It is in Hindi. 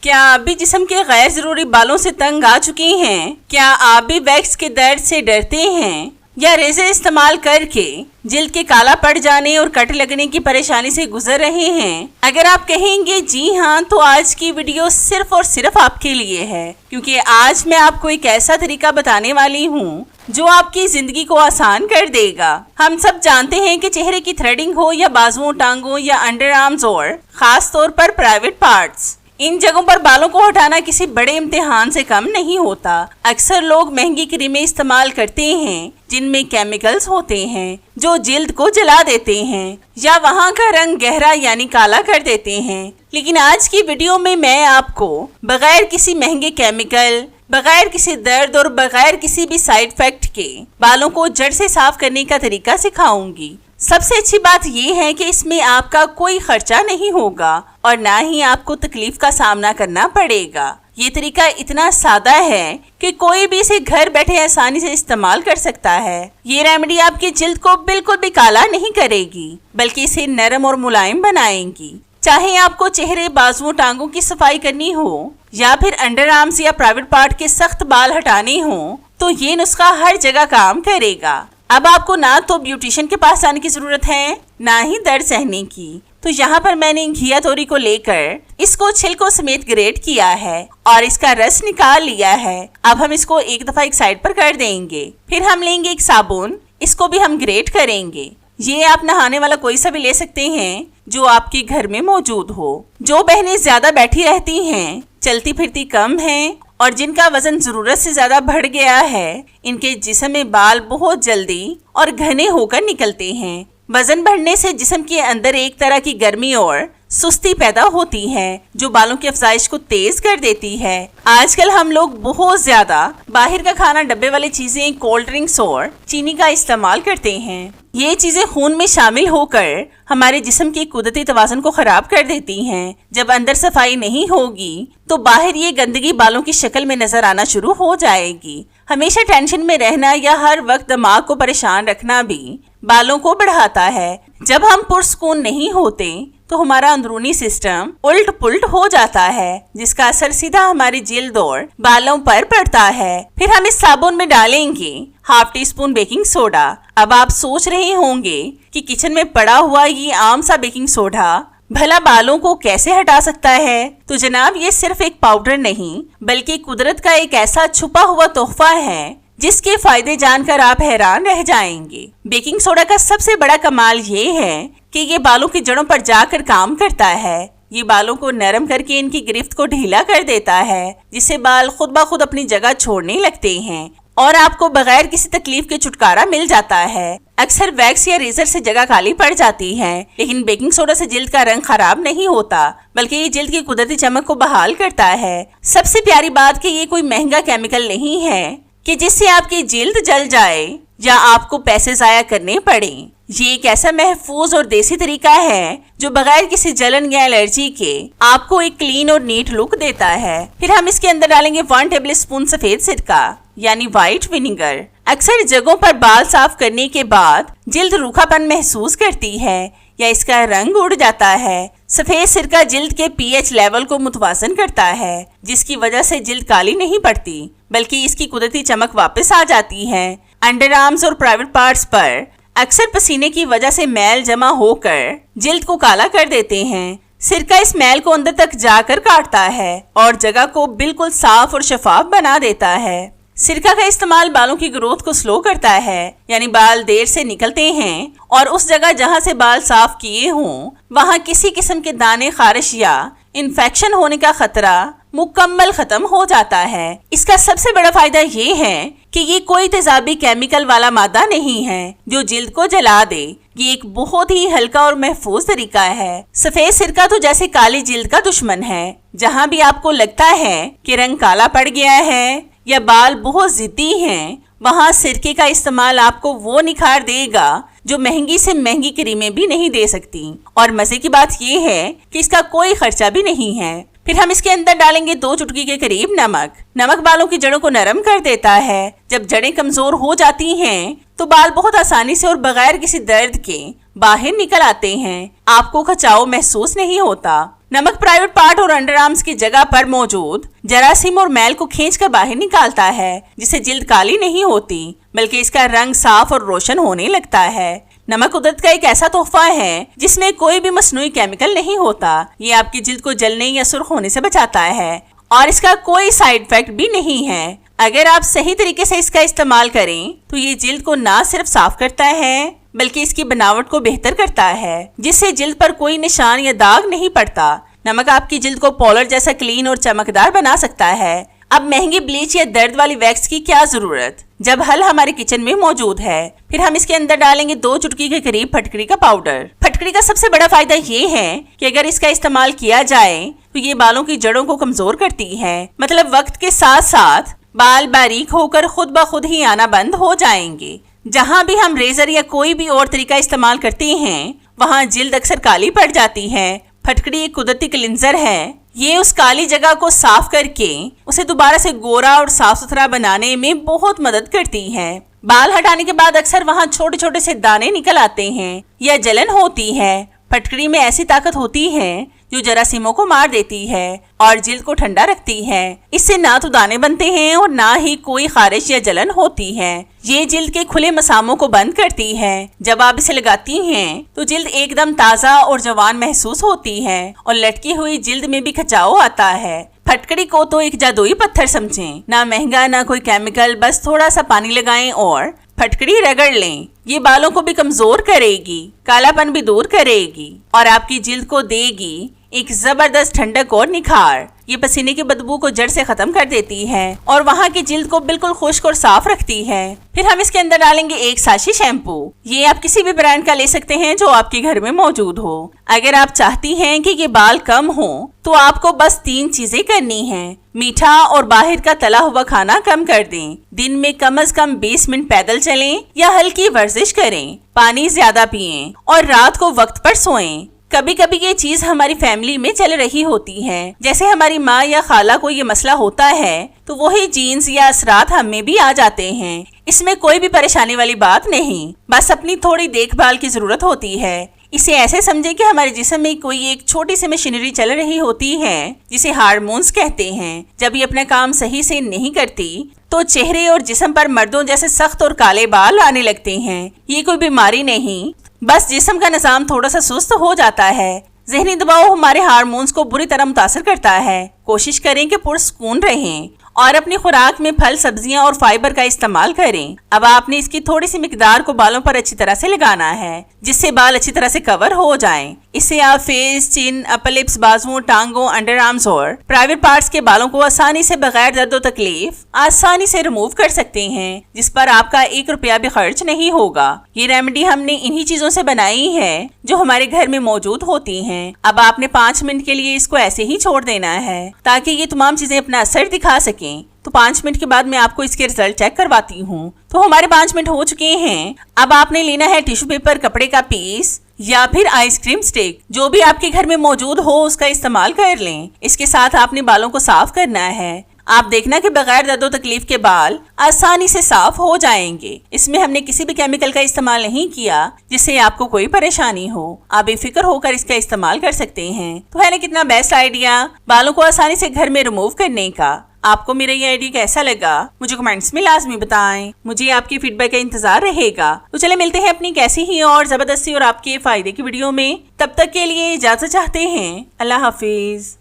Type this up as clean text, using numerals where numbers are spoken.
क्या आप भी जिस्म के गैर जरूरी बालों से तंग आ चुके हैं? क्या आप भी वैक्स के दर्द से डरते हैं या रेजर इस्तेमाल करके जिल्द के काला पड़ जाने और कट लगने की परेशानी से गुजर रहे हैं? अगर आप कहेंगे जी हाँ, तो आज की वीडियो सिर्फ और सिर्फ आपके लिए है, क्योंकि आज मैं आपको एक ऐसा तरीका बताने वाली हूँ जो आपकी जिंदगी को आसान कर देगा। हम सब जानते हैं कि चेहरे की थ्रेडिंग हो या बाजुओं, टांगों या अंडर आर्म्स और खास तौर पर प्राइवेट पार्ट्स, इन जगहों पर बालों को हटाना किसी बड़े इम्तिहान से कम नहीं होता। अक्सर लोग महंगी क्रीमें इस्तेमाल करते हैं जिनमें केमिकल्स होते हैं जो जिल्द को जला देते हैं या वहां का रंग गहरा यानी काला कर देते हैं। लेकिन आज की वीडियो में मैं आपको बगैर किसी महंगे केमिकल, बगैर किसी दर्द और बगैर किसी भी साइड इफेक्ट के बालों को जड़ से साफ करने का तरीका सिखाऊंगी। सबसे अच्छी बात यह है कि इसमें आपका कोई खर्चा नहीं होगा और ना ही आपको तकलीफ का सामना करना पड़ेगा। ये तरीका इतना सादा है कि कोई भी इसे घर बैठे आसानी से इस्तेमाल कर सकता है। ये रेमेडी आपकी जिल्द को बिल्कुल भी काला नहीं करेगी, बल्कि इसे नरम और मुलायम बनाएंगी। चाहे आपको चेहरे, बाजुओं, टांगों की सफाई करनी हो या फिर अंडर आर्म्स या प्राइवेट पार्ट के सख्त बाल हटाने हो, तो ये नुस्खा हर जगह काम करेगा। अब आपको ना तो ब्यूटिशियन के पास जाने की जरूरत है, ना ही दर्द सहने की। तो यहाँ पर मैंने घिया तोरी को लेकर इसको छिलकों समेत ग्रेट किया है और इसका रस निकाल लिया है। अब हम इसको एक दफा एक साइड पर कर देंगे। फिर हम लेंगे एक साबुन, इसको भी हम ग्रेट करेंगे। ये आप नहाने वाला कोई सा भी ले सकते हैं जो आपके घर में मौजूद हो। जो बहनें ज्यादा बैठी रहती हैं, चलती फिरती कम हैं और जिनका वजन जरूरत से ज्यादा बढ़ गया है, इनके जिस्म में बाल बहुत जल्दी और घने होकर निकलते हैं। वजन बढ़ने से जिस्म के अंदर एक तरह की गर्मी और सुस्ती पैदा होती है जो बालों की अफजाइश को तेज कर देती है। आजकल हम लोग बहुत ज्यादा बाहर का खाना, डब्बे वाली चीजें, कोल्ड ड्रिंक्स और चीनी का इस्तेमाल करते हैं। ये चीजें खून में शामिल होकर हमारे जिस्म के कुदरती तवाज़ुन को खराब कर देती हैं। जब अंदर सफाई नहीं होगी तो बाहर ये गंदगी बालों की शक्ल में नजर आना शुरू हो जाएगी। हमेशा टेंशन में रहना या हर वक्त दिमाग को परेशान रखना भी बालों को बढ़ाता है। जब हम पुरसुकून नहीं होते तो हमारा अंदरूनी सिस्टम उल्ट पुल्ट हो जाता है, जिसका असर सीधा हमारी जिल्द और बालों पर पड़ता है। फिर हम इस साबुन में डालेंगे half tea spoon baking soda. अब आप सोच रहे होंगे कि किचन में पड़ा हुआ ये आम सा बेकिंग सोडा भला बालों को कैसे हटा सकता है? तो जनाब, ये सिर्फ एक पाउडर नहीं बल्कि कुदरत का एक ऐसा छुपा हुआ तोहफा है जिसके फायदे जानकर आप हैरान रह जाएंगे। बेकिंग सोडा का सबसे बड़ा कमाल ये है कि ये बालों की जड़ों पर जाकर काम करता है। ये बालों को नरम करके इनकी गिरफ्त को ढीला कर देता है, जिससे बाल खुद ब खुद अपनी जगह छोड़ने लगते हैं और आपको बगैर किसी तकलीफ के छुटकारा मिल जाता है। अक्सर वैक्स या रेजर से जगह काली पड़ जाती है, लेकिन बेकिंग सोडा से जिल्द का रंग खराब नहीं होता, बल्कि ये जिल्द की कुदरती चमक को बहाल करता है। सबसे प्यारी बात कि ये कोई महंगा केमिकल नहीं है कि जिससे आपकी जिल्द जल जाए या आपको पैसे जाया करने पड़े। ये एक ऐसा महफूज और देसी तरीका है जो बगैर किसी जलन या एलर्जी के आपको एक क्लीन और नीट लुक देता है। फिर हम इसके अंदर डालेंगे 1 टेबल स्पून सफेद सिरका यानी व्हाइट विनेगर। अक्सर जगहों पर बाल साफ करने के बाद जिल्द रूखापन महसूस करती है या इसका रंग उड़ जाता है। सफेद सिरका जिल्द के पीएच लेवल को मुतवाज़न करता है, जिसकी वजह से जिल्द काली नहीं पड़ती बल्कि इसकी कुदरती चमक वापस आ जाती है। अंडर आर्म्स और प्राइवेट पार्ट्स पर अक्सर पसीने की वजह से मैल जमा होकर जिल्द को काला कर देते हैं। सिरका इस मैल को अंदर तक जाकर काटता है और जगह को बिल्कुल साफ और शफाफ बना देता है। सिरका का इस्तेमाल बालों की ग्रोथ को स्लो करता है, यानी बाल देर से निकलते हैं और उस जगह जहां से बाल साफ किए हों वहां किसी किस्म के दाने, खारिश या इन्फेक्शन होने का खतरा मुकम्मल खत्म हो जाता है। इसका सबसे बड़ा फायदा ये है कि ये कोई तेजाबी केमिकल वाला मादा नहीं है जो जिल्द को जला दे। ये एक बहुत ही हल्का और महफूज तरीका है। सफेद सिरका तो जैसे काली जिल्द का दुश्मन है। जहाँ भी आपको लगता है कि रंग काला पड़ गया है या बाल बहुत जिद्दी हैं, वहाँ सिरके का इस्तेमाल आपको वो निखार देगा जो महंगी से महंगी क्रीमें भी नहीं दे सकती। और मजे की बात ये है कि इसका कोई खर्चा भी नहीं है। फिर हम इसके अंदर डालेंगे 2 चुटकी के करीब नमक। नमक बालों की जड़ों को नरम कर देता है। जब जड़ें कमजोर हो जाती हैं तो बाल बहुत आसानी से और बगैर किसी दर्द के बाहर निकल आते हैं। आपको खचाव महसूस नहीं होता। नमक प्राइवेट पार्ट और अंडर आर्म्स की जगह पर मौजूद जरासीम और मैल को खींचकर बाहर निकालता है, जिससे जिल्द काली नहीं होती बल्कि इसका रंग साफ और रोशन होने लगता है। नमक कुदरत का एक ऐसा तोहफा है जिसमें कोई भी मसनूई केमिकल नहीं होता। ये आपकी जिल्द को जलने या सुर्ख होने से बचाता है और इसका कोई साइड इफेक्ट भी नहीं है। अगर आप सही तरीके से इसका इस्तेमाल करें तो ये जिल्द को ना सिर्फ साफ करता है बल्कि इसकी बनावट को बेहतर करता है, जिससे जिल्द पर कोई निशान या दाग नहीं पड़ता। नमक आपकी जिल्द को पॉलर जैसा क्लीन और चमकदार बना सकता है। अब महंगी ब्लीच या दर्द वाली वैक्स की क्या जरूरत, जब हल हमारे किचन में मौजूद है। फिर हम इसके अंदर डालेंगे 2 चुटकी के करीब फटकड़ी का पाउडर। फटकड़ी का सबसे बड़ा फायदा ये है कि अगर इसका इस्तेमाल किया जाए तो ये बालों की जड़ों को कमजोर करती है। मतलब वक्त के साथ साथ बाल बारीक होकर खुद ब खुद ही आना बंद हो जाएंगे। जहाँ भी हम रेजर या कोई भी और तरीका इस्तेमाल करते हैं वहाँ जिल्द अक्सर काली पड़ जाती है। फटकड़ी एक कुदरती क्लिंजर है। ये उस काली जगह को साफ करके उसे दोबारा से गोरा और साफ सुथरा बनाने में बहुत मदद करती है। बाल हटाने के बाद अक्सर वहाँ छोटे छोटे से दाने निकल आते हैं या जलन होती है। फटकड़ी में ऐसी ताकत होती है जो जरासीमों को मार देती है और जिल्द को ठंडा रखती है। इससे ना तो दाने बनते हैं और ना ही कोई खारिश या जलन होती है। ये जिल्द के खुले मसामों को बंद करती है। जब आप इसे लगाती हैं तो जिल्द एकदम ताज़ा और जवान महसूस होती है और लटकी हुई जिल्द में भी खिंचाव आता है। फटकड़ी को तो एक जादुई पत्थर समझें। ना महंगा ना कोई केमिकल, बस थोड़ा सा पानी लगाएं और फटकड़ी रगड़ लें। ये बालों को भी कमजोर करेगी, कालापन भी दूर करेगी और आपकी जिल्द को देगी एक जबरदस्त ठंडक और निखार। ये पसीने की बदबू को जड़ से खत्म कर देती है और वहाँ की जिल्द को बिल्कुल खुश्क और साफ रखती है। फिर हम इसके अंदर डालेंगे 1 साशी शैम्पू। ये आप किसी भी ब्रांड का ले सकते हैं जो आपके घर में मौजूद हो। अगर आप चाहती हैं कि ये बाल कम हो तो आपको बस 3 चीजें करनी है। मीठा और बाहर का तला हुआ खाना कम कर दें। दिन में कम से कम 20 मिनट पैदल चलें या हल्की वर्जिश करें। पानी ज्यादा पिएं और रात को वक्त पर सोएं। कभी कभी ये चीज हमारी फैमिली में चल रही होती है। जैसे हमारी माँ या खाला को ये मसला होता है तो वही जीन्स या असरात हमें भी आ जाते हैं। इसमें कोई भी परेशानी वाली बात नहीं, बस अपनी थोड़ी देखभाल की जरूरत होती है। इसे ऐसे समझें कि हमारे जिस्म में कोई एक छोटी सी मशीनरी चल रही होती है जिसे हार्मोन्स कहते हैं। जब ये अपना काम सही से नहीं करती तो चेहरे और जिस्म पर मर्दों जैसे सख्त और काले बाल आने लगते हैं। ये कोई बीमारी नहीं, बस जिस्म का निजाम थोड़ा सा सुस्त हो जाता है। ज़हनी दबाव हमारे हार्मोन्स को बुरी तरह मुतासर करता है। कोशिश करें कि पुरसुकून रहें और अपनी खुराक में फल, सब्जियां और फाइबर का इस्तेमाल करें। अब आपने इसकी थोड़ी सी मिकदार को बालों पर अच्छी तरह से लगाना है जिससे बाल अच्छी तरह से कवर हो जाएं। इससे आप फेस, चिन, अपर लिप्स, बाजुओं, टांगों, अंडर आर्म्स और प्राइवेट पार्ट्स के बालों को आसानी से बगैर दर्द और तकलीफ आसानी से रिमूव कर सकते हैं, जिस पर आपका 1 रुपया भी खर्च नहीं होगा। ये रेमेडी हमने इन्हीं चीजों से बनाई है जो हमारे घर में मौजूद होती हैं। अब आपने 5 मिनट के लिए इसको ऐसे ही छोड़ देना है ताकि ये तमाम चीजें अपना असर दिखा सकें। तो 5 मिनट के बाद मैं आपको इसके रिजल्ट चेक करवाती हूँ। तो हमारे 5 मिनट हो चुके हैं। अब आपने लेना है टिश्यू पेपर, कपड़े का पीस या फिर आइसक्रीम स्टिक, जो भी आपके घर में मौजूद हो उसका इस्तेमाल कर लें। इसके साथ आपने बालों को साफ करना है। आप देखना कि बगैर दर्द और तकलीफ के बाल आसानी से साफ हो जाएंगे। इसमें हमने किसी भी केमिकल का इस्तेमाल नहीं किया जिससे आपको कोई परेशानी हो। आप बेफिक्र होकर इसका इस्तेमाल कर सकते हैं। तो है ना कितना बेस्ट आइडिया बालों को आसानी से घर में रिमूव करने का। आपको मेरा ये आइडिया कैसा लगा मुझे कमेंट्स में लाजमी बताएं। मुझे आपके फीडबैक का इंतजार रहेगा। तो चले मिलते हैं अपनी कैसी ही और जबरदस्ती और आपके फायदे की वीडियो में। तब तक के लिए इजाजत चाहते हैं। अल्लाह हाफिज।